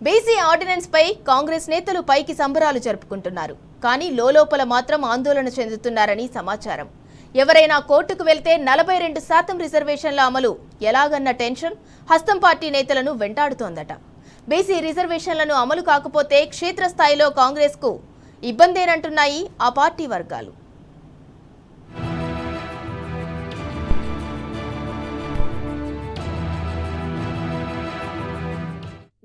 BC ordinance పై కాంగ్రెస్ నేతలు పైకి సంబరాలు జరుపుకుంటున్నారు. కానీ లోలోపల మాత్రం ఆందోళన చెందుతున్నారని సమాచారం. ఎవరైనా కోర్టుకు వెళ్తే 42% రిజర్వేషన్ల అమలు ఎలాగన్న టెన్షన్ హస్తం పార్టీ నేతలను వెంటాడుతోందట. బీసీ రిజర్వేషన్లను అమలు కాకపోతే క్షేత్రస్థాయిలో కాంగ్రెస్కు ఇబ్బందేనంటున్నాయి ఆ పార్టీ వర్గాలు.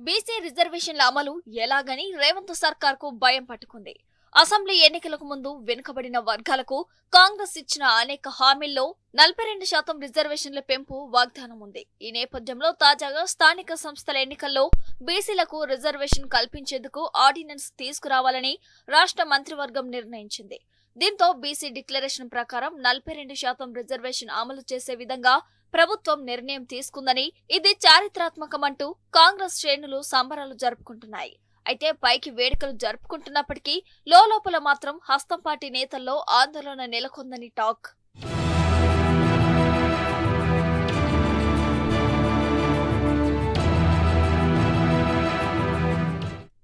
బీసీ రిజర్వేషన్ల అమలు ఎలాగని రేవంత్ సర్కార్ కు భయం పట్టుకుంది. అసెంబ్లీ ఎన్నికలకు ముందు వెనుకబడిన వర్గాలకు కాంగ్రెస్ ఇచ్చిన అనేక హామీల్లో 42% రిజర్వేషన్ల పెంపు వాగ్దానం ఉంది. ఈ నేపథ్యంలో తాజాగా స్థానిక సంస్థల ఎన్నికల్లో బీసీలకు రిజర్వేషన్ కల్పించేందుకు ఆర్డినెన్స్ తీసుకురావాలని రాష్ట్ర మంత్రివర్గం నిర్ణయించింది. దీంతో బీసీ డిక్లరేషన్ ప్రకారం 42% రిజర్వేషన్ అమలు చేసే విధంగా ప్రభుత్వం నిర్ణయం తీసుకుందని, ఇది చారిత్రాత్మకమంటూ కాంగ్రెస్ శ్రేణులు సంబరాలు జరుపుకుంటున్నాయి. అయితే పైకి వేడుకలు జరుపుకుంటున్నప్పటికీ లోలోపల మాత్రం హస్తం పార్టీ నేతల్లో ఆందోళన నెలకొందని టాక్.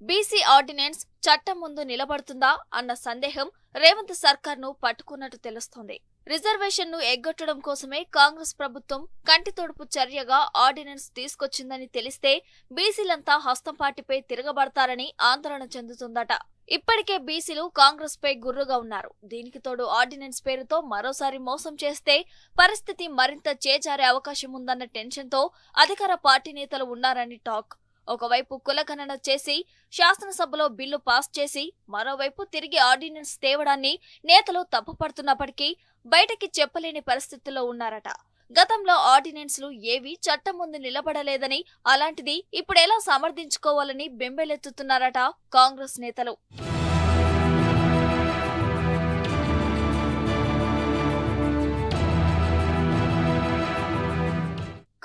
బీసీ ఆర్డినెన్స్ చట్టం ముందు నిలబడుతుందా అన్న సందేహం రేవంత్ సర్కార్ ను పట్టుకున్నట్టు తెలుస్తోంది. రిజర్వేషన్ ను ఎగ్గొట్టడం కోసమే కాంగ్రెస్ ప్రభుత్వం కంటితొడుపు చర్యగా ఆర్డినెన్స్ తీసుకొచ్చిందని తెలిస్తే బీసీలంతా హస్తం పార్టీపై తిరగబడతారని ఆందోళన చెందుతుందట. ఇప్పటికే బీసీలు కాంగ్రెస్ పై గుర్రుగా ఉన్నారు. దీనికి తోడు ఆర్డినెన్స్ పేరుతో మరోసారి మోసం చేస్తే పరిస్థితి మరింత చేజారే అవకాశం ఉందన్న టెన్షన్ తో అధికార పార్టీ నేతలు ఉన్నారని టాక్. ఒకవైపు కులగణన చేసి శాసనసభలో బిల్లు పాస్ చేసి మరోవైపు తిరిగి ఆర్డినెన్స్ తేవడాన్ని నేతలు తప్పుపడుతున్నప్పటికీ బయటకి చెప్పలేని పరిస్థితుల్లో ఉన్నారట. గతంలో ఆర్డినెన్స్లు ఏవీ చట్టం ముందు నిలబడలేదని, అలాంటిది ఇప్పుడు ఎలా సమర్థించుకోవాలని బెంబేలెత్తుతున్నారట కాంగ్రెస్ నేతలు.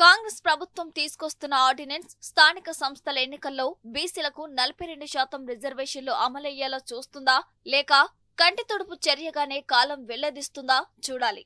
కాంగ్రెస్ ప్రభుత్వం తీసుకొస్తున్న ఆర్డినెన్స్ స్థానిక సంస్థల ఎన్నికల్లో బీసీలకు 42% రిజర్వేషన్లు అమలయ్యేలా చూస్తుందా, లేక కంటితొడుపు చర్యగానే కాలం వెల్లదిస్తుందా చూడాలి.